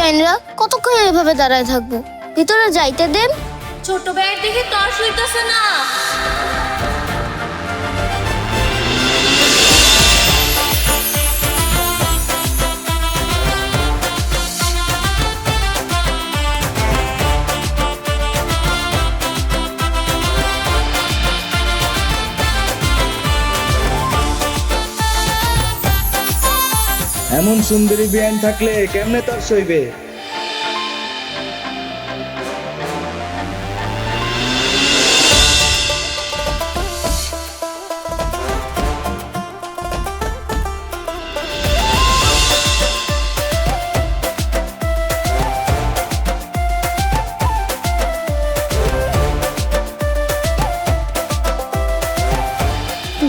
বেআইনরা, কতক্ষণ এভাবে দাঁড়ায় থাকবো? ভিতরে যাইতে দেন। ছোট ভাইয়ের দিকে টর্চ হইতাছে না। এমন সুন্দরী বেআইন থাকলে কেমনে তার সইবে?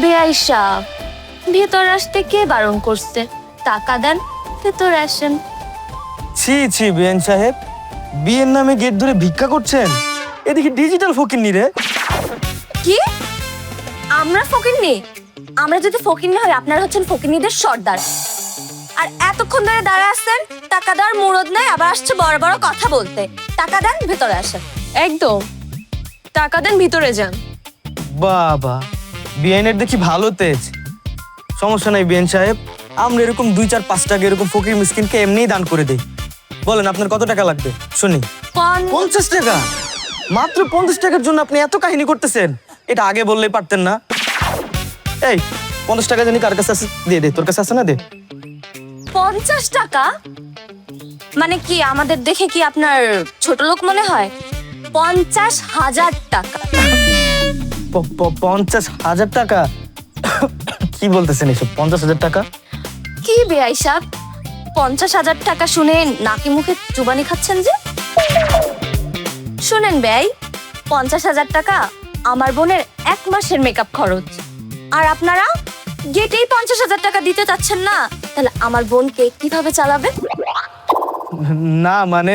বেআই সাহেব, ভেতর আসতে কে বারণ করছে? টাকা দেন, ভেতর আসেন। ছি ছি বিএন সাহেব, বিয়ের নামে গেট ধরে ভিক্ষা করছেন? এদিকে ডিজিটাল ফকিন্নি রে। কি? আমরা ফকিন্নি? আমরা যদি ফকিন্নি হই, আপনারা হচ্ছেন ফকিন্নিদের সর্দার। আর এতক্ষণ ধরে দাঁড়ায় আসছেন, টাকা দেওয়ার মুরদ নাই, আবার আসছে বড় বড় কথা বলতে। টাকা দেন, ভেতরে আসেন। একদম, টাকা দেন, ভিতরে যান। বাবা, বিএনের দেখি ভালো তেজ। সমস্যা নাই বিএন সাহেব, আমরা এরকম 2-4-5 টাকা এরকম ফকির মিসকিনকে এমনিই দান করে দেই। বলেন আপনার কত টাকা লাগবে শুনি। 50 টাকা? মাত্র 50 টাকার জন্য আপনি এত কাহিনী করতেছেন? এটা আগে বললেই পারতেন না? এই 50 টাকা জানি কার কাছে আছে, দে দে, তোর কাছে আছে না, দে। 50 টাকা? মানে কি আমাদের দেখে কি আপনার ছোট লোক মনে হয়? 50,000 টাকা। 50,000 টাকা? কি বলতেছেন এসব? 50,000 টাকা? কি বেআই সাহেব, 50,000 টাকা শুনে নাকি মুখে চুবানি খাচ্ছেন যে? শুনেন বেআই, 50,000 টাকা আমার বোনের 1 মাসের মেকআপ খরচ। আর আপনারা গেটেই 50,000 টাকা দিতে চাচ্ছেন না, তাহলে আমার বোনকে কিভাবে চালাবে? না মানে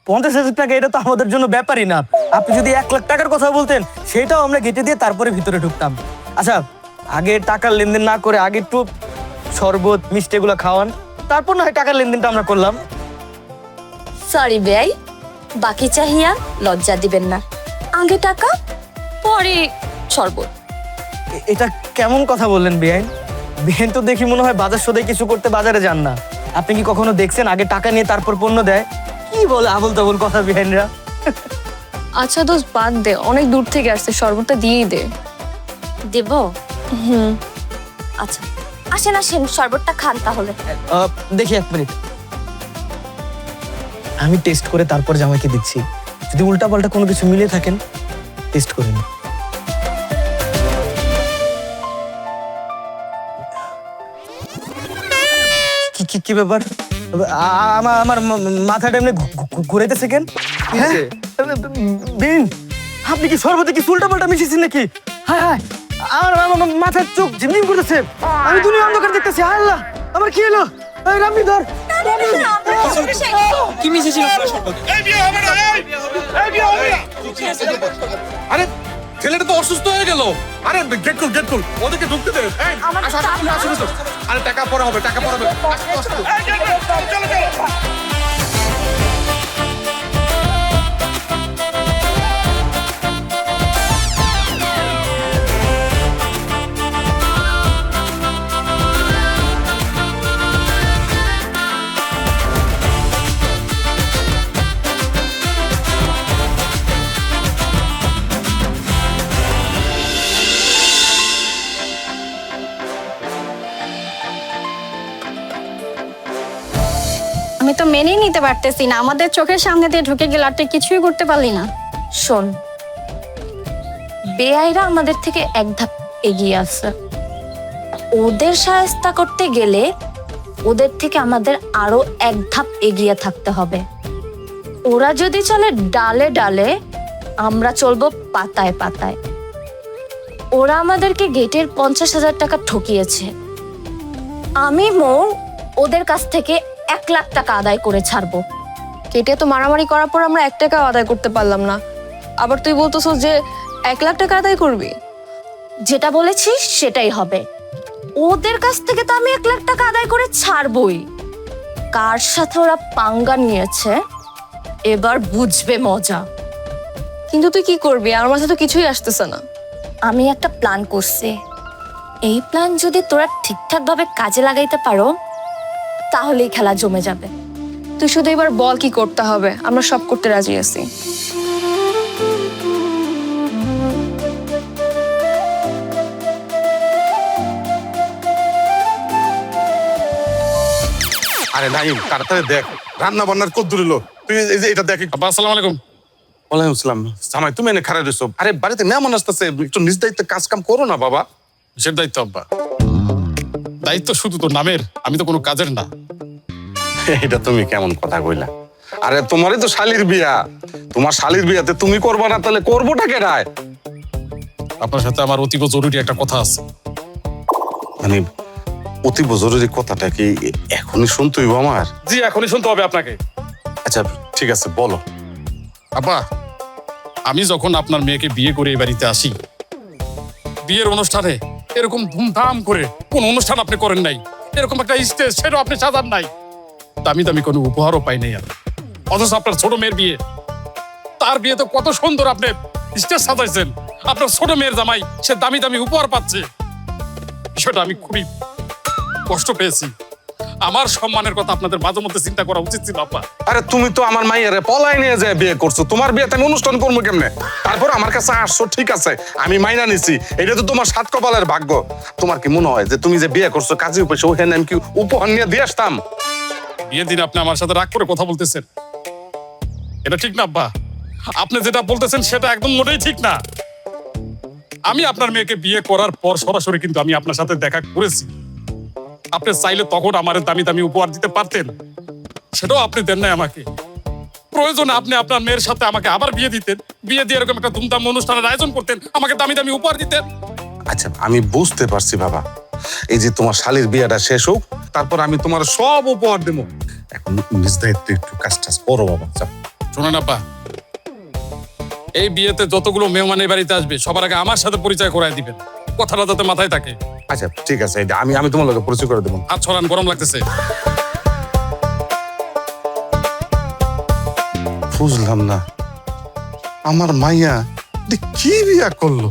50,000 টাকা এটা তো আমাদের জন্য ব্যাপারই না। আপনি যদি 1 লাখ টাকার কথা বলতেন, সেটাও আমরা গেটে দিয়ে তারপরে ভিতরে ঢুকতাম। আচ্ছা, আগে টাকার লেনদেন না করে আগে একটু শরবত মিষ্টি এগুলো খাওয়ান, তারপর না হয় টাকার লেনদেনটা আমরা করলাম। সরি বেআই, বাকি চাহিয়া লজ্জা দিবেন না। আগে টাকা, পরে শরবত। এটা কেমন কথা বললেন বেআইন? বেআইন তো দেখি মনে হয় বাজার সদাই কিছু করতে বাজারে যান না। আপনি কি কখনো দেখছেন আগে টাকা নিয়ে তারপর পণ্য দেয়? কি বলে আবল তাবল কথা বেআইনরা। আচ্ছা দোস্ত, বাদ দে, অনেক দূর থেকে আসছে, শরবতটা দিয়েই দে। দেব? আচ্ছা, আসেন আসেন, শরবতটা খান তাহলে। দেখি 1 মিনিট, আমি টেস্ট করে তারপর জামাইকে দিচ্ছি। যদি উল্টাপাল্টা কোনো কিছু মিলে থাকেন, টেস্ট করে নিন। কি ব্যাপার? আমার মাথাটা এমনি ঘুরাইতেছে কেন? হ্যাঁ বিন, আপনি কি শরবতে কি উল্টাপাল্টা মিশিয়েছেন নাকি? হ্যাঁ হ্যাঁ, আমার মাথার চোখ ঝিমঝিম করতেছে, আমি দুনিয়া অন্ধকার দেখতেছি। আল্লাহ, আমার কি হলো? রামি ধর। কি মিশেছিল শরবতে? আরে ছেলেটা তো অসুস্থ হয়ে গেল। আরে গেট খুল, ওদেরকে ঢুকতে দে। আরে টাকা পরে হবে, টাকা পরে হবে। চলো। আমি তো মেনেই নিতে পারতেছি না, আমাদের চোখের সামনে দিয়ে ঢুকে গেল আর তুই কিছুই করতে পারলি না। শোন, বেআইরা আমাদের থেকে 1 ধাপ এগিয়ে আছে। ওদের সাহায্য করতে গেলে ওদের থেকে আমাদের আরো 1 ধাপ এগিয়ে থাকতে হবে। ওরা যদি চলে ডালে ডালে, আমরা চলবো পাতায় পাতায়। ওরা আমাদেরকে গেটের 50,000 টাকা ঠকিয়েছে। আমি ওদের কাছ থেকে 1 লাখ টাকা আদায় করে ছাড়বো। কেটে তো মারামারি করার পর আমরা 1 টাকাও আদায় করতে পারলাম না, আবার তুই বলতেছিস যে 1 লাখ টাকা আদায় করবি? যেটা বলেছিস সেটাই হবে। ওদের কাছ থেকে তো আমি 1 লাখ টাকা আদায় করে ছাড়বই। কার সাথে ওরা পাঙ্গা নিয়েছে এবার বুঝবে মজা। কিন্তু তুই কি করবি? আমার মাথায় তো কিছুই আসতেছে না। আমি একটা প্ল্যান করছি, এই প্ল্যান যদি তোরা ঠিকঠাক ভাবে কাজে লাগাইতে পারো তাহলেই খেলা জমে যাবে। তুই শুধু এবার বল কি করতে হবে, আমরা সব করতে রাজি আছি। আরে নাইম তাড়াতাড়ি দেখ রান্না বান্নার কত দূর এলো। তুই এই যে এটা দেখ। আব্বা আসসালামু আলাইকুম। ওয়ালাইকুম আসসালাম। জামাই তুমি এনে খারাপ রইছো। আরে বাড়িতে মেহমান আসতেছে, একটু নিজ দায়িত্বে কাজ কাম করো না বাবা। কিসের দায়িত্ব আব্বা? দায়িত্ব শুধু তো নামের, আমি তো কোনো কাজের না। এটা তুমি কেমন কথা কইলা? আরে তোমারই তো শালির বিয়া, তোমার শালির বিয়াতে তুমি করবা না তাহলে করবোটা কেডায়? আপনার সাথে আমার অতীব জরুরি একটা কথা আছে। মানে অতীব জরুরি কথাটা কি এখনই শুনতে হইব আমার? জি, এখনই শুনতে হবে আপনাকে। আচ্ছা ঠিক আছে বলো। আব্বা, আমি যখন আপনার মেয়েকে বিয়ে করে এই বাড়িতে আসি, বিয়ের অনুষ্ঠানে এরকম ধুমধাম করে কোন অনুষ্ঠান আপনি করেন নাই, এরকম একটা স্টেজ সেটাও আপনি সাজান নাই, দামি দামি কোনো উপহারও পাই নাই আমি। অথচ আপনার ছোট মেয়ের বিয়ে, তার বিয়ে তো কত সুন্দর আপনি স্টেজ সাজাইছেন। আপনার ছোট মেয়ের জামাই সে দামি দামি উপহার পাচ্ছে, বিষয়টা আমি খুবই কষ্ট পেয়েছি। আমার সম্মানের কথা আপনাদের মাঝে মধ্যে চিন্তা করা উচিত ছিল আব্বা। আরে তুমি তো আমার মাইয়ারে পলাই নিয়ে যায় বিয়ে করছো, তোমার বিয়েতে আমি অনুষ্ঠান করবো কেমনে? তারপর আমার কাছে আসছো, ঠিক আছে আমি মাইনা নিছি, এটা তো তোমার সাত কপালের ভাগ্য। তোমার কি মনে হয় যে তুমি যে বিয়ে করছো কাজী উপেছে ওখানে আমি কি উপহার নিয়ে দিয়ে আসতাম? বিয়ের দিন আপনি আমার সাথে রাগ করে কথা বলতেছেন, এটা ঠিক না আব্বা। আপনি যেটা বলতেছেন সেটা একদম মোটেই ঠিক না। আমি আপনার মেয়েকে বিয়ে করার পর সরাসরি কিন্তু আমি আপনার সাথে দেখা করেছি। আপনি চাইলে তখন আমার দামি দামি উপহার দিতে পারতেন, সেটাও আপনি দেন নাই আমাকে। প্রয়োজনে আপনি আপনার মেয়ের সাথে আমাকে আবার বিয়ে দিতেন, বিয়ে দিয়ে এরকম একটা ধুমধাম অনুষ্ঠানের আয়োজন করতেন, আমাকে দামি দামি উপহার দিতেন। আচ্ছা আমি বুঝতে পারছি বাবা, এই যে তোমার শালির বিয়েটা শেষ হোক, তারপর আমি তোমার সব উপহার দেবো। এখন নিজ দায়িত্বে একটু কাজ টাজ করো বাবা। যাও। শোনেন আব্বা, এই বিয়েতে যতগুলো মেহমান এই বাড়িতে আসবে সবার আগে আমার সাথে পরিচয় করায় দিবেন, কথাটা যাতে মাথায় থাকে। আচ্ছা ঠিক আছে, এটা আমি তোমার লোকে পরিচয় করে দেবো। হাত ছড়ান, গরম লাগতেছে। বুঝলাম না, আমার মাইয়া এটা কি বিয়া করলো?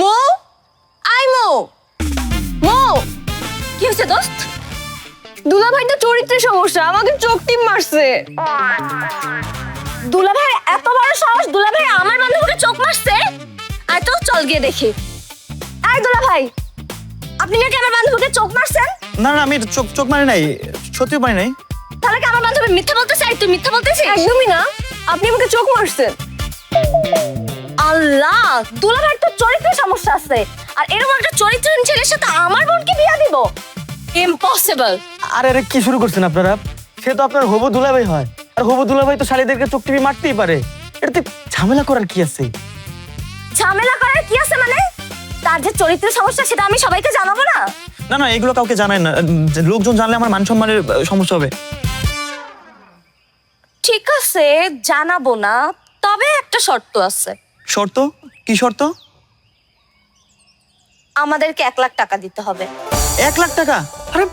মো, আই মো, মো, কি হয়েছে দোস্ত? দুলাভাই তো চরিত্রের সমস্যা, আমাকে চোখ টিপ মারছে। দুলাভাই এত বড় সাহস, দুলাভাই আমার বান্ধবীকে চোখ মারছে? আর তো চল গিয়ে দেখি। আয় দুলাভাই, আপনি নাকি আমার বান্ধবীকে চোখ মারছেন? না না, আমি চোখ চোখ মারি নাই, সত্যি মারি নাই। তাহলে কি আমার বান্ধবী মিথ্যা বলতেছে? আর তুই মিথ্যা বলতেছিস? একদমই না, আপনি আমাকে চোখ মারছেন। আল্লাহ, দুলাভাইয়ের তো চরিত্রের সমস্যা আছে, আর এরকম একটা চরিত্রহীন ছেলের সাথে আমার বোনকে বিয়ে দিব? ইম্পসিবল। আরে আরে কি শুরু করছেন আপনারা? সে তো আপনার হবু দুলাভাই হয়, আর হবু দুলাভাই তো শালীদেরকে চোখ টিপি মারতেই পারে। এটাতে ঝামেলা করার কি আছে? ঝামেলা করার কি আছে মানে? তার যে চরিত্রের সমস্যা সেটা আমি সবাইকে জানাবো না? না না, এগুলো কাউকে জানাই না, যে লোকজন জানলে আমার মান সম্মানের সমস্যা হবে। ঠিক আছে, জানাবো না, তবে একটা শর্ত আছে। শর্ত? কি শর্ত? আমাদেরকে 1 লাখ টাকা দিতে হবে। 1 লাখ টাকা? আরে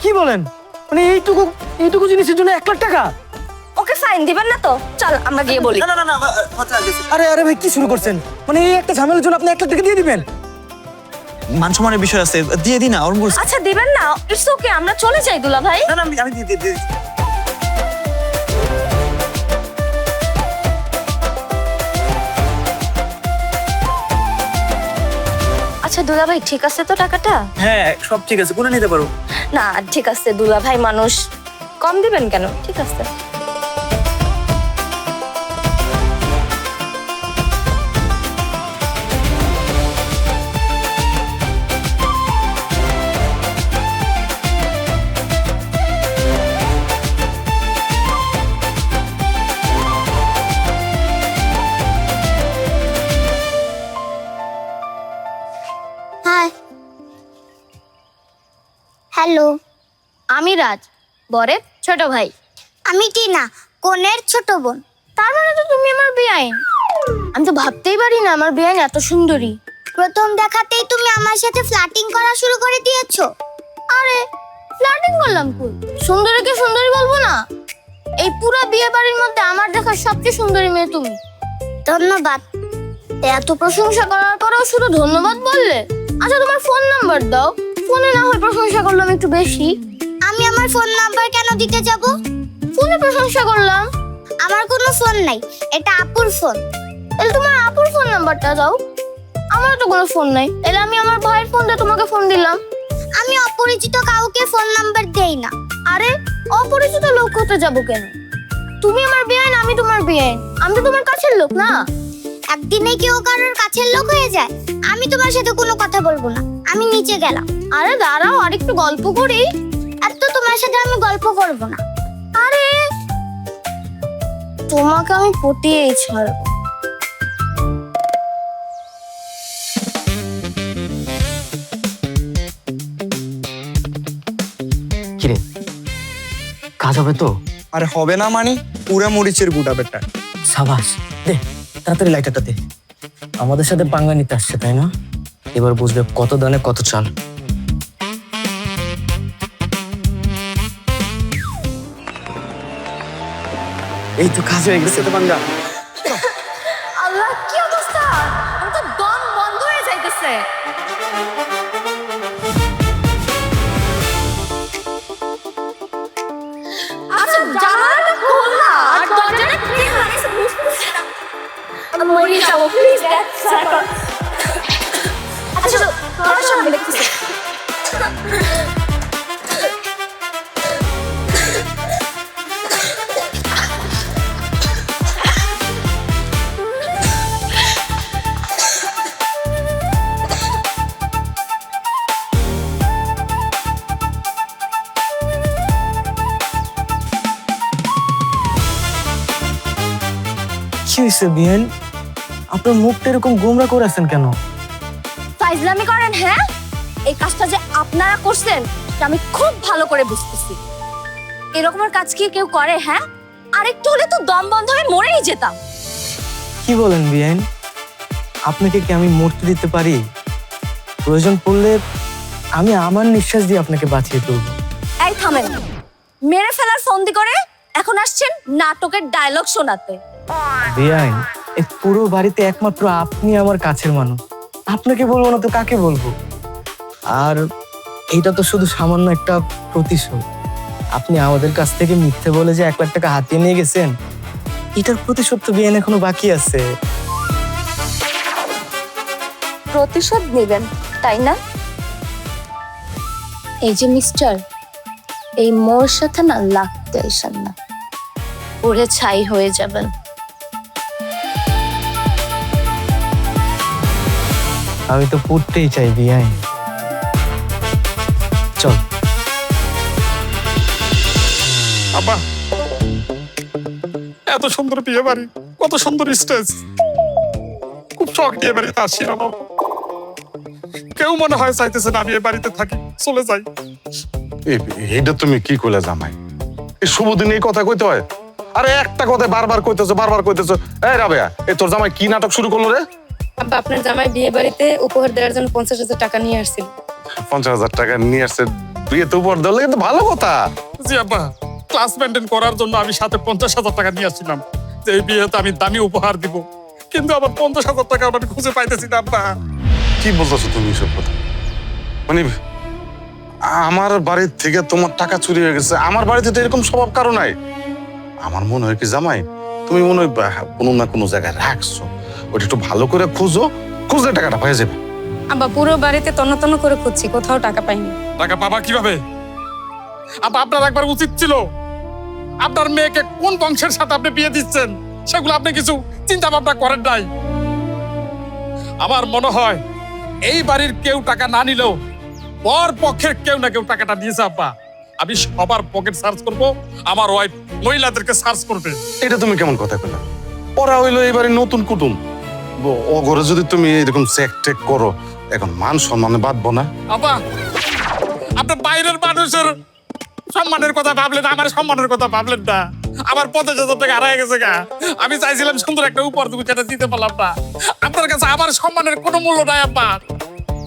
কি বলেন? মানে এইটুকু জিনিসের জন্য 1 লাখ টাকা? ওকে ফাইন দিবেন না তো? চল আমরা গিয়ে বলি। না না না, আরে আরে ভাই কি শুরু করছেন? মানে এই একটা ঝামেলার জন্য আপনি 1 লাখ টাকা দিয়ে দিবেন? মান সম্মানের বিষয় আছে, দিয়ে দিই না। আচ্ছা দিবেন না, ইটস ওকে, আমরা চলে যাই দুলাভাই। না না, আমি দিয়ে আচ্ছা দুলাভাই, ঠিক আছে তো টাকাটা? হ্যাঁ সব ঠিক আছে, কোনে নিতে পারো? না ঠিক আছে দুলাভাই, মানুষ কম দিবেন কেন? ঠিক আছে। হাই হ্যালো, আমি রাজ, বরের ছোট ভাই। আমি টিনা, কনের ছোট বোন। তার মানে তো তুমি আমার বেআইন। আমি তো ভাবতেই পারি না আমার বেআইন এত সুন্দরী। প্রথম দেখাতেই তুমি আমার সাথে ফ্লার্টিং করা শুরু করে দিয়েছো। আরে ফ্লার্টিং করলাম কই? সুন্দরীকে সুন্দরী বলবো না? এই পুরো বিয়ে বাড়ির মধ্যে আমার দেখা সবচেয়ে সুন্দরী মেয়ে তুমি। ধন্যবাদ। এত প্রশংসা করার পরেও শুধু ধন্যবাদ বললে? আচ্ছা তোমার ফোন নাম্বার দাও, ফোনে না হয় প্রশংসা করলাম একটু বেশি। আমি আমার ফোন নাম্বার কেন দিতে যাব? ফোনে প্রশংসা করলাম। আমার কোনো ফোন নাই, এটা আপুর ফোন। তাহলে তোমার আপুর ফোন নাম্বারটা দাও। আমার তো কোনো ফোন নাই, তাহলে আমি আমার ভাইয়ের ফোন দিয়ে তোমাকে ফোন দিলাম। আমি অপরিচিত কাউকে ফোন নাম্বার দেই না। আরে অপরিচিত লোক হতে যাবো কেন? তুমি আমার বেআইন, আমি তোমার বেআইন। আমি তো তোমার কাছের লোক না। একদিনে কেউ কারোর কাছের লোক হয়ে যায়? আমি তোমার সাথে কোনো কথা বলবো না, আমি নিচে গেলাম। আরে দাঁড়াও, আর একটু গল্প করি। আর তো তোমার সাথে আমি গল্প করব না। আরে তোমাকে আমি পটিয়েই ছাড়বো। কিরে, কাজ হবে তো? আরে হবে না মানে পুরা মরিচের গুটা বেটা। সাবাস, দে তাড়াতাড়ি লাইটারটা দে। আমাদের সাথে পাঙ্গা নিতে আসছে তাই না? এবার বুঝবে কত দানে কত চাল। এই তো কাজ হয়ে গেছে তো পাঙ্গা। আল্লাহ কি অবস্থা! আমার তো দম বন্ধ হয়ে যাইতেছে। আচ্ছা জানালাটা খোল না, আর দরজাটা খুলে লাগাইছে বুঝতেছি না। আমি মরে যাবো, প্লিজ দ্যাট সার্কল। আচ্ছা তোর সামনে দেখতেছি। কি হয়েছে বিয়ান? আপনার মুখটা এরকম গোমরা করে আছেন কেন? ফাইজলামি করেন হ্যাঁ? এই কাজটা যে আপনারা করছেন সেটা আমি খুব ভালো করে বুঝতেছি। এরকমের কাজ কি কেউ করে হ্যাঁ? আরেকটু হলে তো দম বন্ধ হয়ে মরেই যেতাম। কি বলেন বিয়ান? আপনাকে কি আমি মরতে দিতে পারি? প্রয়োজন পড়লে আমি আমার নিঃশ্বাস দিয়ে আপনাকে বাঁচিয়ে তুলব। এই থামেন, মেরে ফেলার ফন্দি করে এখন আসছেন নাটকের ডায়লগ শোনাতে। বিয়ান, এই পুরো বাড়িতে একমাত্র আপনি আমার কাছের মানুষ। আপনাকে বলবো না তো কাকে বলবো? আর এটা তো শুধু সামান্য একটা প্রতিশোধ। আপনি আমাদের কাছ থেকে মিথ্যে বলে যে 1 লাখ টাকা হাতিয়ে নিয়ে গেছেন, এটার প্রতিশোধ তো বিয়ান এখনো বাকি আছে। প্রতিশোধ নেবেন তাই না? এই যে মিস্টার, এই মোর সাথে না লাগতে আইসেন না, পুড়ে ছাই হয়ে যাবেন। আমি তো পড়তেই চাই বিয়ান। চল। আব্বা, এত সুন্দর বিয়ে বাড়ি, কত সুন্দর স্টেজ, খুব শখ দিয়ে বাড়িতে আসছিলাম। কেউ মনে হয় চাইতেছে না আমি এ বাড়িতে থাকি, চলে যাই। এইটা তুমি কি কইলা জামাই? এই শুভ দিনে এই কথা কইতে হয়? আরে একটা কথা বারবার কইতেছো। এই রাবেয়া, এই তোর জামাই কি নাটক শুরু করলো রে? আব্বা আপনার জামাই বিয়ে বাড়িতে উপহার দেওয়ার জন্য 50,000 টাকা নিয়ে আসছিল। 50,000 টাকা নিয়ে আসছে বিয়েতে উপহার দিলে কিন্তু ভালো কথা। জি আব্বা, ক্লাস মেনটেন করার জন্য আমি সাথে 50,000 টাকা নিয়ে আসছিলাম যে এই বিয়েতে আমি দামি উপহার দিব, কিন্তু আবার 50,000 টাকা আমি খুঁজে পাইতেছি না আব্বা। কি বলতেছো তুমি এসব কথা? মানে আমার বাড়ির থেকে তোমার টাকা চুরি হয়ে গেছে? আমার বাড়িতে তো এরকম স্বভাব কারো নাই। আমার মনে হয় কি জামাই, তুমি মনে হয় কোনো না কোনো জায়গায় রাখছো, ওটা একটু ভালো করে খুঁজলে টাকাটা পেয়ে যাবে। আব্বা পুরো বাড়িতে তন্ন করে খুঁজছি, কোথাও টাকা পাইনি। টাকা পাবা কিভাবে আব্বা? আপনার একবার উচিত ছিল, আপনার মেয়েকে কোন বংশের সাথে আপনি বিয়ে দিচ্ছেন সেগুলো আপনি কিছু চিন্তা ভাবনা করেন নাই। আমার মনে হয় এই বাড়ির কেউ টাকা না নিলেও পর পক্ষের কেউ না কেউ টাকাটা দিয়েছে আব্বা। আমি সবার পকেট সার্চ করব, আমার ওয়াইফ মহিলাদেরকে সার্চ করবে। এটা তুমি কেমন কথা কইলা? ওরা হইলো এবারে নতুন কুটুম, ও ঘরে যদি তুমি এরকম চেক টেক করো, এখন মান সম্মানে বাঁধবো না? আব্বা, আপনার বাইরের মানুষের সম্মানের কথা ভাবলেন, আমার সম্মানের কথা ভাবলেন না। আমার 50,000 টাকা হারায় গেছে গা। আমি চাইছিলাম সুন্দর একটা উপহার দেবো, যেটা দিতে পারলাম না। আপনার কাছে আমার সম্মানের কোনো মূল্য নাই আব্বা।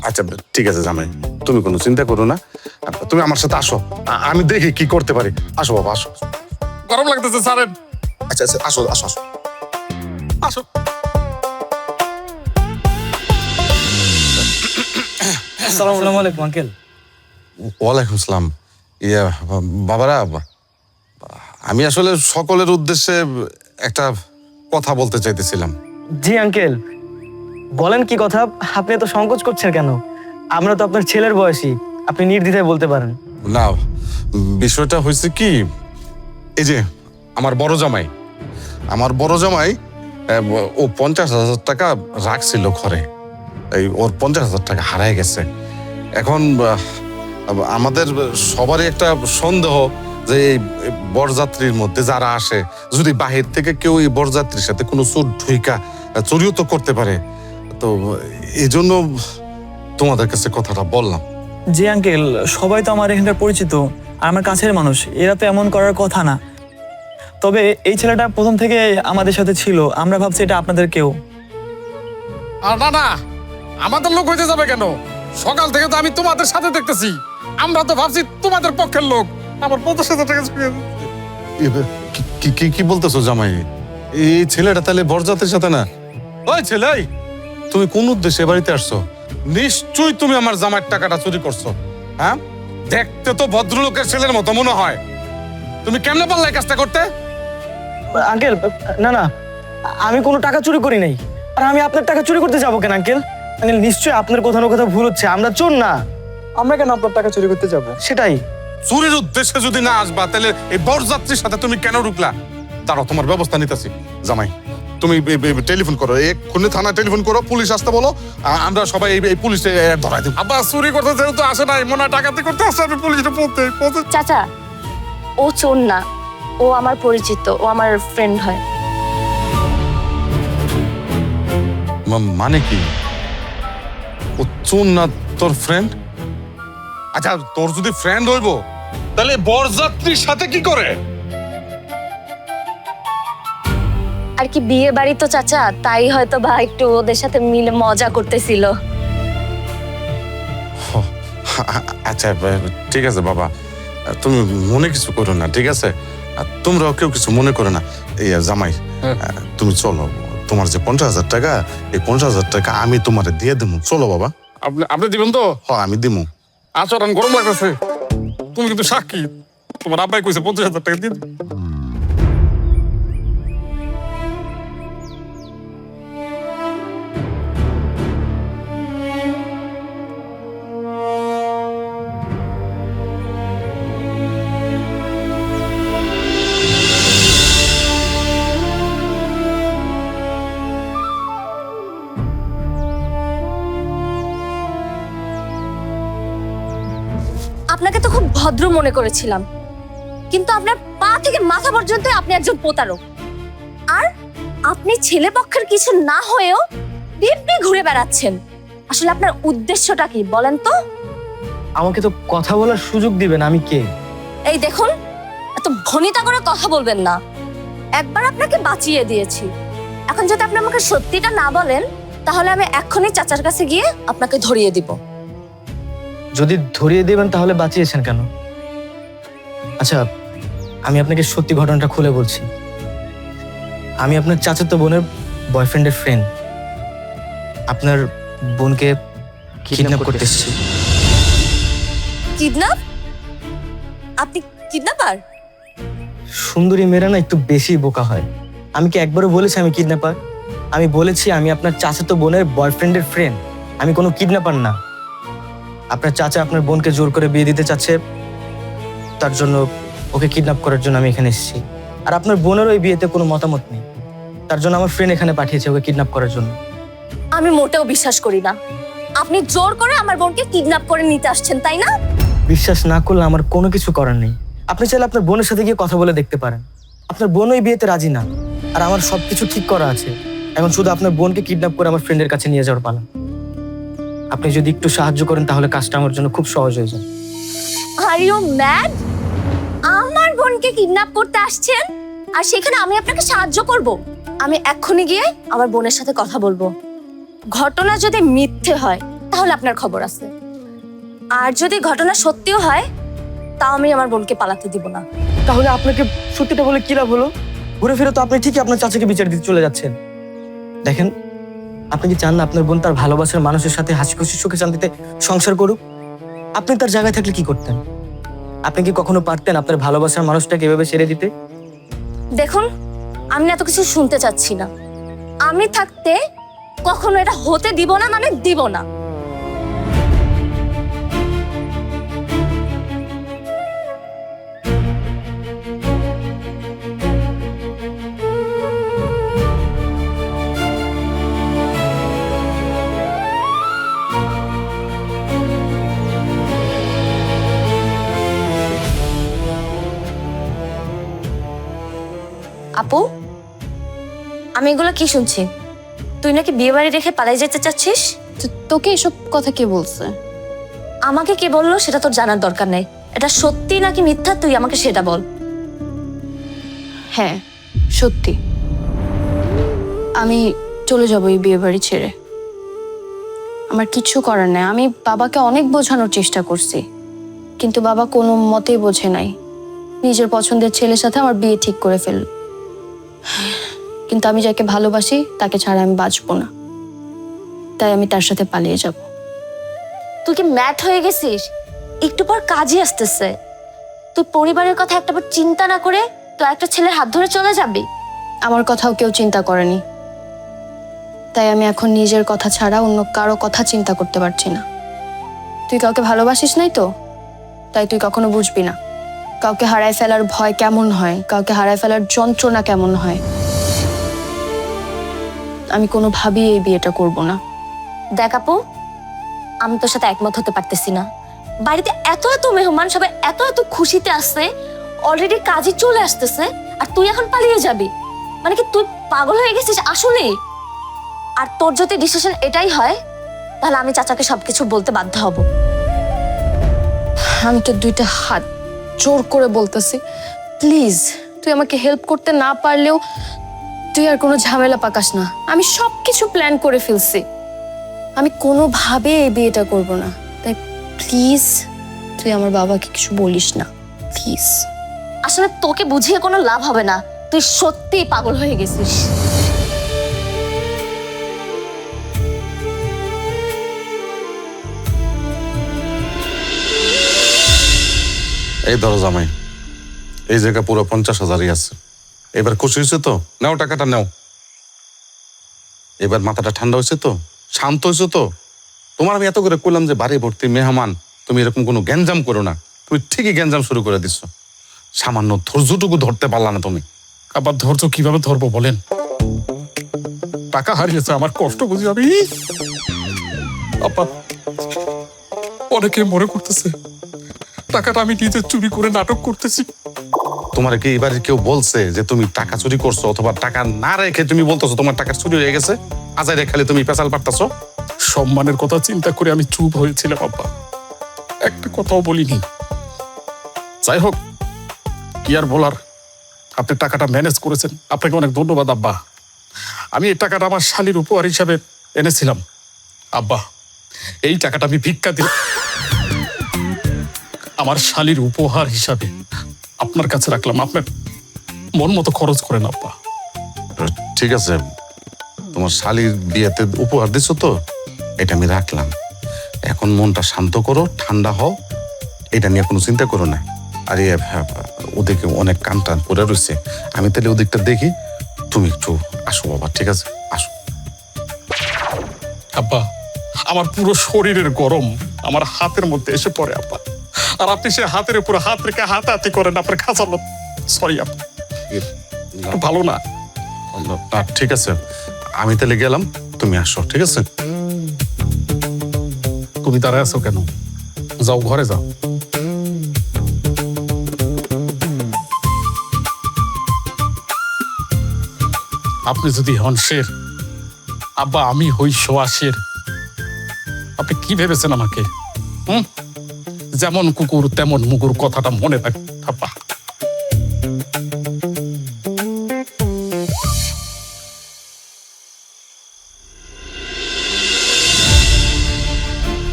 আচ্ছা ঠিক আছে জামাই, তুমি কোনো চিন্তা করো না, তুমি আমার সাথে আসো, আমি দেখি কি করতে পারি। আসো বাবা, আসো। গরম লাগতেছে স্যারের। আচ্ছা আচ্ছা, আসো আসো আসো আসো। আসসালামু আলাইকুম আঙ্কেল। ওয়ালাইকুম আসসালাম। ইয়া বাবারা, আমি আসলে সকলের উদ্দেশ্যে একটা কথা বলতে চাইতেছিলাম। জি আঙ্কেল, বলেন কি কথা। আপনি এত সংকোচ করছেন কেন? আমরা তো আপনার ছেলের বয়সী, আপনি নির্দ্বিধায় বলতে পারেন। না, বিষয়টা হয়েছে কি, এই যে আমার বড় জামাই ও 50,000 টাকা রাখছিল ঘরে, এই ওর 50,000 টাকা হারায় গেছে। এখন আমাদের সবারই একটা সন্দেহ যে এই বরযাত্রীর মধ্যে যারা আসে, যদি বাহির থেকে কেউ এই বরযাত্রীর সাথে কোনো চোর ঢুইকা চুরিও তো করতে পারে। তো এই জন্য তোমাদের কাছে কথাটা বললাম। জি আঙ্কেল, সবাই তো আমার এখানকার পরিচিত আর আমার কাছের মানুষ, এরা তো এমন করার কথা না। তবে এই ছেলেটা প্রথম থেকে আমাদের সাথে ছিল, আমরা ভাবছি এটা আপনাদের কেউ। আর না না, আমাদের লোক হইতে যাবে কেন? সকাল থেকে তো আমি তোমাদের সাথে দেখতেছি, আমরা তো ভাবছি তোমাদের পক্ষের লোক। আমার 50,000 টাকা চুরিয়ে গেছে। কি বলতেছো জামাই? এই ছেলেটা তাহলে বরযাত্রীর সাথে না? ওই ছেলে, এই, তুমি কোন উদ্দেশ্যে বাড়িতে আসছো? নিশ্চয়ই তুমি আমার জামাইয়ের টাকাটা চুরি করছো। হ্যাঁ, দেখতে তো ভদ্রলোকের ছেলের মতো মনে হয়। তুমি কেমনে পারলে এই কাজটা করতে? আঙ্কেল না না, আমি কোনো টাকা চুরি করি নাই। আর আমি আপনার টাকা চুরি করতে যাবো কেন আঙ্কেল? আঙ্কেল নিশ্চয়ই আপনার কোথাও না কোথাও ভুল হচ্ছে, আমরা চোর না। আমরা কেন আপনার টাকা চুরি করতে যাব? সেটাই। চুরির উদ্দেশ্যে যদি না আসবা, তাহলে এই বরযাত্রীর সাথে তুমি কেন ঢুকলা? তারা তোমার ব্যবস্থা নিতেছি। জামাই, তুমি টেলিফোন করো, এক্ষুনি থানায় টেলিফোন করো, পুলিশ আসতে বলো, আমরা সবাই এই পুলিশে ধরাই দেবো। আব্বা চুরি করতে যেহেতু আসে নাই, মনে হয় ডাকাতি করতে আসে, আমি পুলিশে পড়তে। চাচা, ও চোর না, ও আমার পরিচিত, ও আমার ফ্রেন্ড হয়। মানে কি? ও চোর না তোর ফ্রেন্ড? আচ্ছা, তোর যদি ফ্রেন্ড হইব, তাহলে বরযাত্রীর সাথে কি করে? আর কি বিয়ে বাড়ি তো চাচা, তাই হয়তো বা একটু ওদের সাথে মিলে মজা করতেছিল। আচ্ছা ঠিক আছে বাবা, তুমি মনে কিছু করো না, ঠিক আছে? আর তোমরাও কেউ কিছু মনে করো না। এই জামাই, তুমি চলো, তোমার যে 50,000 টাকা, এই 50,000 টাকা আমি তোমার দিয়ে দেবো। চলো বাবা। আপনি দিবেন তো? হ্যাঁ, আমি দিবো। আচরণ গরম লাগতেছে। তুমি কিন্তু সাক্ষী, তোমার আব্বাই কইছে 50,000 টাকা দিয়ে দিন। আপনাকে তো খুব ভদ্র মনে করেছিলাম, কিন্তু আপনার পা থেকে মাথা পর্যন্ত আপনি একজন প্রতারক। আর আপনি ছেলে পক্ষের কিছু না হয়েও দিব্যি ঘুরে বেড়াচ্ছেন। আসলে আপনার উদ্দেশ্যটা কি বলেন তো? আমাকে তো কথা বলার সুযোগ দিবেন, আমি কে? এই দেখুন, এত ভনিতা করে কথা বলবেন না। একবার আপনাকে বাঁচিয়ে দিয়েছি, এখন যদি আপনি আমাকে সত্যিটা না বলেন, তাহলে আমি এক্ষুনি চাচার কাছে গিয়ে আপনাকে ধরিয়ে দিব। যদি ধরিয়ে দেবেন তাহলে বাঁচিয়েছেন কেন? আচ্ছা, আমি আপনাকে সত্যি ঘটনাটা খুলে বলছি। আমি আপনার চাচাতো বোনের বয়ফ্রেন্ডের ফ্রেন্ড। আপনার বোনকে কিডন্যাপ করতে এসেছি। কিডন্যাপ? আপনি কিডন্যাপার? সুন্দরী মেয়েরা না একটু বেশি বোকা হয়। আমি কি একবারও বলেছি আমি কিডন্যাপার? আমি বলেছি আমি আপনার চাচাতো বোনের বয়ফ্রেন্ডের ফ্রেন্ড, আমি কোনো কিডন্যাপার না। আপনার চাচা আপনার বোনকে জোর করে বিয়ে দিতে চাচ্ছে, তার জন্য ওকে কিডন্যাপ করার জন্য আমি এখানে এসেছি। আর আপনার বোনের ওই বিয়েতে কোনো মতামত নেই, তার জন্য আমার ফ্রেন্ড এখানে পাঠিয়েছে ওকে কিডন্যাপ করার জন্য। আমি মোটেও বিশ্বাস করি না। আপনি জোর করে আমার বোনকে কিডন্যাপ করে নিতে আসছেন, তাই না? বিশ্বাস না করলে আমার কোনো কিছু করার নেই। আপনি চাইলে আপনার বোনের সাথে গিয়ে কথা বলে দেখতে পারেন। আপনার বোন ওই বিয়েতে রাজি না, আর আমার সবকিছু ঠিক করা আছে। এখন শুধু আপনার বোনকে কিডন্যাপ করে আমার ফ্রেন্ডের কাছে নিয়ে যাওয়ার পালা। আপনি যদি একটু সাহায্য করেন তাহলে কাজটা আমার জন্য খুব সহজ হয়ে যায়। Are you mad? আমার বোনকে কিডন্যাপ করতে আসছেন আর সেখানে আমি আপনাকে সাহায্য করব? আমি এক্ষুনি গিয়ে আমার বোনের সাথে কথা বলবো। ঘটনা যদি মিথ্যে হয় তাহলে আপনার খবর আছে, আর যদি ঘটনা সত্যিও হয় তাও আমি আমার বোনকে পালাতে দিব না। তাহলে আপনাকে সত্যিটা বলে কি লাভ হলো? ঘুরে ফিরে তো আপনি ঠিকই আপনার চাচাকে বিচার দিতে চলে যাচ্ছেন। দেখেন, আপনি কি চান না আপনার বোন তার ভালোবাসার মানুষের সাথে হাসি খুশি সুখে শান্তিতে সংসার করুক? আপনি তার জায়গায় থাকলে কি করতেন? আপনি কি কখনো পারতেন আপনার ভালোবাসার মানুষটাকে এভাবে ছেড়ে দিতে? দেখুন, আমি এত কিছু শুনতে চাচ্ছি না। আমি থাকতে কখনো এটা হতে দিব না, মানে দিব না। আপু, আমি এগুলো কি শুনছি? তুই নাকি বিয়ে বাড়ি রেখে পালাই যেতে চাচ্ছিস? তোকে এসব কথা কে বলছে? আমাকে কে বললো সেটা তোর জানার দরকার নেই। এটা সত্যি নাকি মিথ্যা তুই আমাকে সেটা বল। হ্যাঁ, সত্যি। আমি চলে যাবো এই বিয়ে বাড়ি ছেড়ে। আমার কিচ্ছু করার নেই। আমি বাবাকে অনেক বোঝানোর চেষ্টা করছি, কিন্তু বাবা কোনো মতেই বোঝে নাই। নিজের পছন্দের ছেলের সাথে আমার বিয়ে ঠিক করে ফেলল। কিন্তু আমি যাকে ভালোবাসি তাকে ছাড়া আমি বাঁচবো না, তাই আমি তার সাথে পালিয়ে যাব। তুই কি ম্যাট হয়ে গেছিস? একটু পর কাজই আসতেছে, তুই পরিবারের কথা একটাবার চিন্তা না করে তো একটা ছেলের হাত ধরে চলে যাবি? আমার কথাও কেউ চিন্তা করেনি, তাই আমি এখন নিজের কথা ছাড়া অন্য কারো কথা চিন্তা করতে পারছি না। তুই কাউকে ভালোবাসিস নাই তো, তাই তুই কখনো বুঝবি না কাউকে হারায় ফেলার ভয় কেমন হয়, কাউকে হারায় ফেলার যন্ত্রণা কেমন হয়। আমি কোনোভাবেই এই বিয়েটা করব না। দেখ আপু, আমি তোর সাথে একমত হতে পারতেছি না। বাড়িতে এত এত মেহমান, সবাই এত এত খুশিতে আসছে, অলরেডি কাজে চলে আসতেছে, আর তুই এখন পালিয়ে যাবি? মানে কি তুই পাগল হয়ে গেছিস আসলে? আর তোর যদি ডিসিশন এটাই হয় তাহলে আমি চাচাকে সবকিছু বলতে বাধ্য হব। আমি তো দুইটা হাত জোর করে বলতেছি, প্লিজ তুই আমাকে হেল্প করতে না পারলেও তুই আর কোনো ঝামেলা পাকাস না। আমি সবকিছু প্ল্যান করে ফেলছি। আমি কোনোভাবে এই বিয়েটা করব না, তাই প্লিজ তুই আমার বাবাকে কিছু বলিস না, প্লিজ। আসলে তোকে বুঝিয়ে কোনো লাভ হবে না, তুই সত্যিই পাগল হয়ে গেছিস। এই ধরো জামাই, এই জায়গা পুরো 50,000-ই আছে। এবার খুশি হয়েছে তো? নাও টাকাটা নাও। এবার মাথাটা ঠান্ডা হয়েছে তো? শান্ত হয়েছে তো? তোমার আমি এত করে কইলাম যে বাড়ি ভর্তি মেহমান, তুমি এরকম কোনো গ্যাঞ্জাম করো না। তুমি ঠিকই গ্যাঞ্জাম শুরু করে দিচ্ছ। সামান্য ধৈর্যটুকু ধরতে পারলা না তুমি। আবার ধৈর্য কিভাবে ধরবো বলেন? টাকা হারিয়েছে, আমার কষ্ট বুঝি আমি। আপা, অনেকে মনে করতেছে টাকাটা আমি নিজে চুরি করে নাটক করতেছি। তোমার কি এবারে কেউ বলছে যে তুমি টাকা চুরি করছো, অথবা টাকা না রেখে তুমি বলতেছো তোমার টাকা চুরি হয়ে গেছে? আজাইরে খালি তুমি পেশাল পারতাছো। সম্মানের কথা চিন্তা করে আমি চুপ হয়েছিলাম আব্বা, একটা কথাও বলিনি। যাই হোক, কি আর বলার, আপনি টাকাটা ম্যানেজ করেছেন, আপনাকে অনেক ধন্যবাদ আব্বা। আমি এই টাকাটা আমার শালীর উপহার হিসাবে এনেছিলাম। আব্বা, এই টাকাটা আমি ভিক্ষা দিই আমার শালীর উপহার হিসাবে আপনার কাছে রাখলাম। আপনার মন মতো খরচ করেন আব্বা। ঠিক আছে, তোমার শালীর বিয়েতে উপহার দিছো তো, এটা আমি রাখলাম। এখন মনটা শান্ত করো, ঠান্ডা হও, এটা নিয়ে কোনো চিন্তা করো না। আর ওদিকে অনেক কান টান পড়ে রয়েছে, আমি তাহলে ওদিকটা দেখি। তুমি একটু আসো বাবা, ঠিক আছে? আসো। আব্বা, আমার পুরো শরীরের গরম আমার হাতের মধ্যে এসে পড়ে আব্বা, আর আপনি সে হাতের উপরে হাত রেখে হাতাহাতি করেন। আপনার খাঁচালো, সরি আব্বা, ভালো না। ঠিক আছে, আমি তাহলে গেলাম, তুমি আসো, ঠিক আছে? তুমি দাঁড়ায় আছো কেন? যাও, ঘরে যাও। আপনি যদি হন শের, আব্বা আমি হই সোয়া শের। আপনি কি ভেবেছেন আমাকে? যেমন কুকুর তেমন মুগুর কথাটা মনে রাখবে আপা।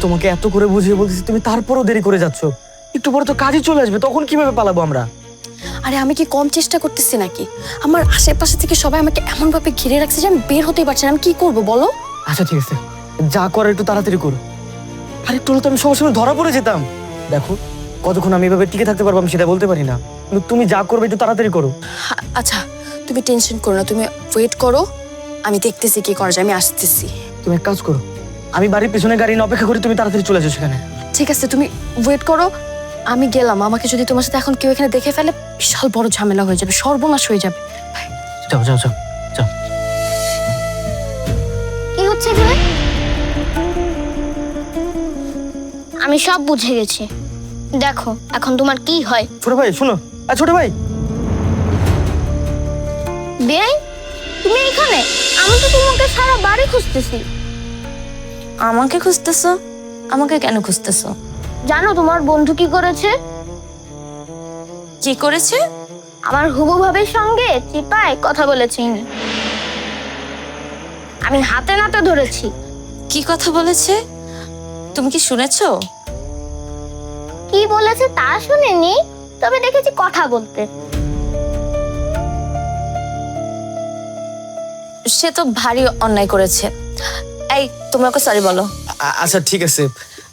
তোমাকে এত করে বুঝিয়ে বলতেছি, তুমি তারপরও দেরি করে যাচ্ছ। একটু পরে তো কাজই চলে আসবে, তখন কিভাবে পালাবো আমরা? আরে আমি কি কম চেষ্টা করতেছি নাকি? আমার আশেপাশে থেকে সবাই আমাকে এমন ভাবে ঘিরে রাখছে যে আমি বের হতেই পারছি না। আমি কি করব বলো? আচ্ছা ঠিক আছে, যা করার একটু তাড়াতাড়ি করো। আর একটু হলে তো আমি সবার সময় ধরা পড়ে যেতাম। দেখো কতক্ষণ আমি এভাবে টিকে থাকতে পারবো আমি সেটা বলতে পারি না, কিন্তু তুমি যা করবে একটু তাড়াতাড়ি করো। আচ্ছা তুমি টেনশন করো না, তুমি ওয়েট করো, আমি দেখতেছি কি করা যায়, আমি আসতেছি। তুমি এক কাজ করো, আমি বাড়ির পিছনে গাড়ি নিয়ে অপেক্ষা করি, তুমি তাড়াতাড়ি চলে যাও সেখানে। ঠিক আছে তুমি ওয়েট করো, আমি গেলাম। আমাকে যদি তোমার সাথে এখন কেউ এখানে দেখে ফেলে বিশাল বড় ঝামেলা হয়ে যাবে, সর্বনাশ হয়ে যাবে। যাও যাও যাও যাও। কি হচ্ছে এখানে? আমি সব বুঝে গেছি, দেখো এখন তোমার কি হয়। ছোট ভাই শোনো, ছোট ভাই। বেআই তুমি এখানে? আমি তো তোমাকে সারা বাড়ি খুঁজতেছি। আমাকে খুঁজতেছো? আমাকে কেন খুঁজতেছো? জানো তোমার বন্ধু কি করেছে? কি করেছে? আমার হুবু ভাবির সঙ্গে চিপায় কথা বলেছি, আমি হাতে নাতে ধরেছি। কি কথা বলেছে? তুমি কি শুনেছো? কি বলেছে তা শুনিনি, তবে দেখেছি কথা বলতে। সে তো ভারী অন্যায় করেছে। এই তুমি ওকে সরি বলো। আচ্ছা ঠিক আছে,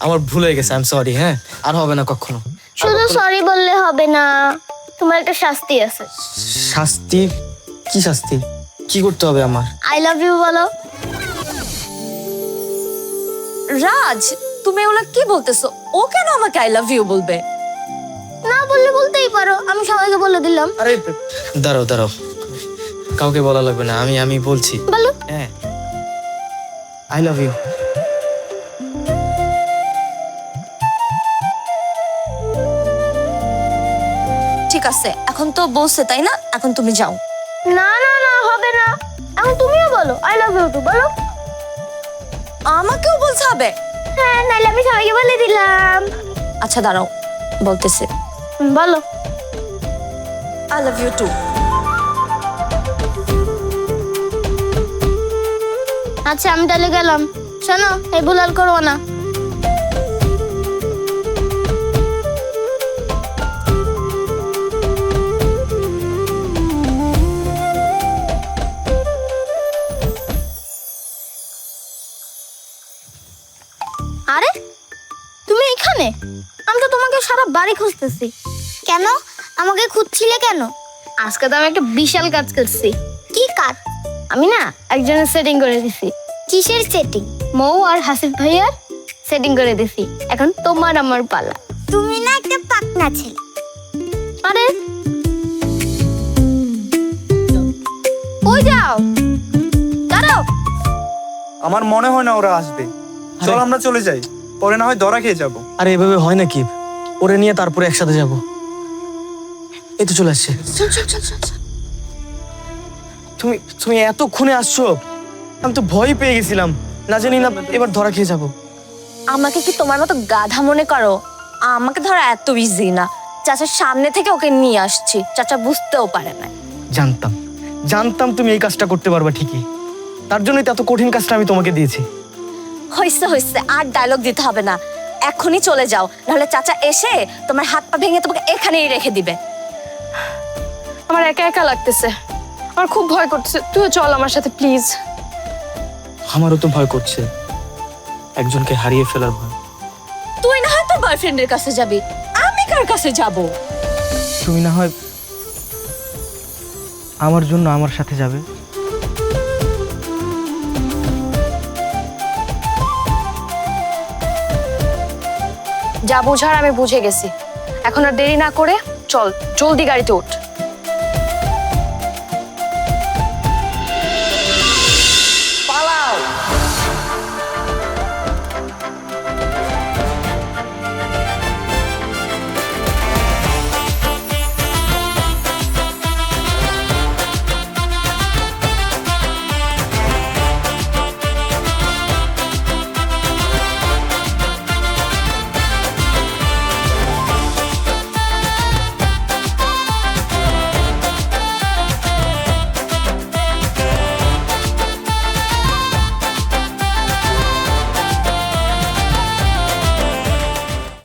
আমার ভুল হয়ে গেছে, আই এম সরি। হ্যাঁ, আর হবে না কখনো। শুধু সরি বললে হবে না, তোমার একটা শাস্তি আছে। শাস্তি? কি শাস্তি? কি করতে হবে আমার? আই লাভ ইউ বলো। রাজ, তুমি ওগুলা কি বলতেছো? ও কেন আমাকে আই লাভ ইউ বলবে? না বললে বলতেই পারো, আমি সবাইকে বলে দিলাম। আরে দাঁড়াও দাঁড়াও, কাউকে বলা লাগবে না, আমি বলছি। বলো। হ্যাঁ, আই লাভ ইউ। ঠিক আছে, এখন তো বলছে তাই না, এখন তুমি যাও। না না না, হবে না, এখন তুমিও বলো আই লাভ ইউ টু বলো। আমাকেও বলতে হবে? হ্যাঁ, নাইলে আমি সবাইকে বলে দিলাম। আচ্ছা দাঁড়াও, বলতেছে। বলো। I love you too. আচ্ছা আমি তাহলে গেলাম। শোনো, এই ভুল আর করবো না। আরে তুমি এখানে? আমি তো তোমাকে সারা বাড়ি খুঁজতেছি। কেন আমাকে খুঁজছিলে কেন? আজকে তো আমি একটা বিশাল কাজ করছি। কি কাজ? আমি না একজনের সেটিং করে দিছি। কিসের সেটিং? মৌ আর হাসিফ ভাইয়ার সেটিং করে দিছি। এখন তোমার আমার পালা। তুমি না একটা পাকনা ছেলে। আরে কই যাও? দাঁড়াও। আমার মনে হয় না ওরা আসবে। চল আমরা চলে যাই, পরে না হয় ধরা খেয়ে যাবো। আরে এভাবে হয় নাকি? ওরে নিয়ে তারপরে একসাথে যাব। এই তো চলে আসছে। তুমি তুমি এতক্ষণে আসছো? আমি তো ভয় পেয়ে গেছিলাম, না জানি না এবার ধরা খেয়ে যাব। আমাকে কি তোমার মতো গাধা মনে করো? আমাকে ধরা এত ইজি না। চাচার সামনে থেকে ওকে নিয়ে আসছি, চাচা বুঝতেও পারে না। জানতাম জানতাম তুমি এই কাজটা করতে পারবা ঠিকই, তার জন্যই তো এত কঠিন কাজটা আমি তোমাকে দিয়েছি। হইছে হইছে, আর ডায়লগ দিতে হবে না, এখনই চলে যাও, নাহলে চাচা এসে তোমার হাত পা ভেঙে তোমাকে এখানেই রেখে দিবে। আমার একা একা লাগতেছে, আমার খুব ভয় করতেছে। তুইও চল আমার সাথে প্লিজ। আমারও তো ভয় করছে, একজনকে হারিয়ে ফেলার ভয়। তুই না হয় তোর বয়ফ্রেন্ডের কাছে যাবি, আমি কার কাছে যাব? তুমি না হয় আমার জন্য আমার সাথে যাবে। যা বোঝার আমি বুঝে গেছি, এখন আর দেরি না করে চল, জলদি গাড়িতে ওঠ।